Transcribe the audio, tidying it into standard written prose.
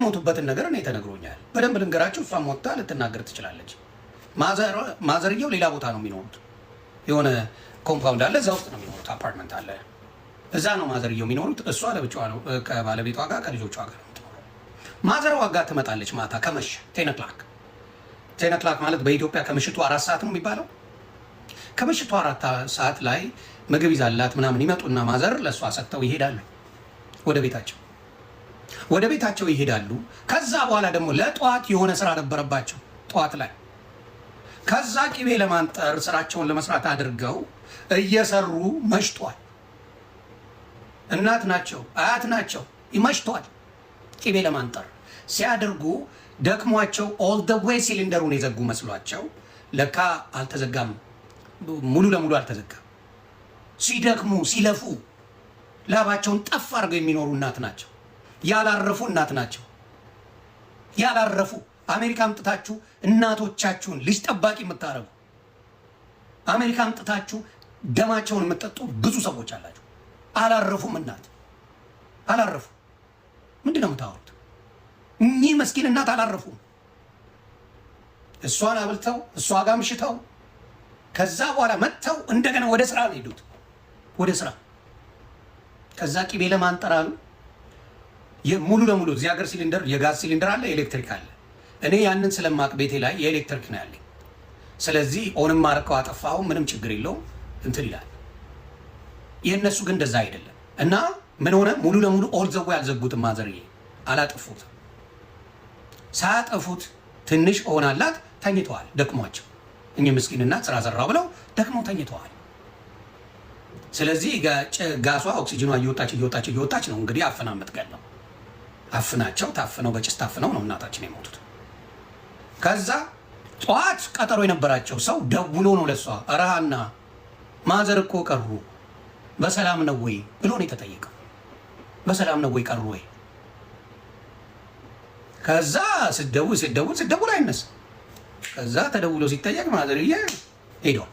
ሞቱበትን ነገር እኔ ተነግሮኛል። በደንብ ልንገራችሁ። እሷም ወጥታ ልትናገር ትችላለች። ማዘርየው ሌላ ቦታ ነው የሚኖሩት። የሆነ ኮምፓውንድ አለ፣ እዛ ውስጥ ነው የሚኖሩት። አፓርትመንት አለ፣ እዛ ነው ማዘርየው የሚኖሩት። እሷ ለብቻዋ ነው ከባለቤቷ ጋር ከልጆቿ ጋር ነው የምትኖረው። ማዘርዋ ጋር ትመጣለች ማታ ከመሸ 10 o'clock። 10 o'clock ማለት በኢትዮጵያ ከምሽቱ 4 ሰዓት ነው የሚባለው። ከምሽቱ 4 ሰዓት ላይ ምግብ ይዛላት ምናምን ይመጡና ማዘር ለእሷ ሰጥተው ይሄዳሉ ወደ ቤታቸው። ወደ ቤታቸው ይሄዳሉ። ከዛ በኋላ ደግሞ ለጠዋት የሆነ ስራ ነበረባቸው ጠዋት ላይ። ከዛ ቅቤ ለማንጠር ስራቸውን ለመስራት አድርገው እየሰሩ መሽቷል። እናት ናቸው አያት ናቸው፣ ይመሽቷል። ቅቤ ለማንጠር ሲያደርጉ ደክሟቸው ኦል ደ ዌይ ሲሊንደሩን የዘጉ መስሏቸው ለካ አልተዘጋም፣ ሙሉ ለሙሉ አልተዘጋም። ሲደክሙ ሲለፉ ላባቸውን ጠፍ አድርገው የሚኖሩ እናት ናቸው። ያላረፉ እናት ናቸው። ያላረፉ አሜሪካ አምጥታችሁ እናቶቻችሁን ልጅ ጠባቂ የምታረጉ አሜሪካ አምጥታችሁ ደማቸውን የምትጠጡ ብዙ ሰዎች አላችሁ። አላረፉም። እናት አላረፉ። ምንድን ነው የምታወሩት? እኚህ መስኪን እናት አላረፉም። እሷን አብልተው እሷ ጋር ምሽተው ከዛ በኋላ መጥተው እንደገና ወደ ስራ ነው ሄዱት። ወደ ስራ ከዛ ቅቤ ለማንጠር አሉ። ሙሉ ለሙሉ እዚህ ሀገር ሲሊንደር የጋዝ ሲሊንደር አለ፣ ኤሌክትሪክ አለ። እኔ ያንን ስለማቅ ቤቴ ላይ የኤሌክትሪክ ነው ያለኝ። ስለዚህ ኦንም ማረከው አጠፋው ምንም ችግር የለውም እንትን ይላል። የእነሱ ግን እንደዛ አይደለም። እና ምን ሆነ? ሙሉ ለሙሉ ኦል ዘው ያልዘጉትም ማዘርዬ አላጠፉት። ሳያጠፉት ትንሽ ሆናላት ተኝተዋል፣ ደክሟቸው። እኚህ ምስኪን እናት ስራ ሰራው ብለው ደክመው ተኝተዋል። ስለዚህ ጋሷ ኦክሲጅኗ እየወጣች ነው እንግዲህ አፍና የምትገለው። አፍናቸው ታፍነው በጭስ ታፍነው ነው እናታችን የሞቱት። ከዛ ጠዋት ቀጠሮ የነበራቸው ሰው ደውሎ ነው ለሷ ረሃና ማዘር እኮ ቀሩ በሰላም ነው ወይ ብሎ ነው የተጠየቀው። በሰላም ነው ወይ ቀሩ ወይ? ከዛ ስደውል አይነሳ። ከዛ ተደውሎ ሲጠየቅ ማዘርዬ ሄደዋል።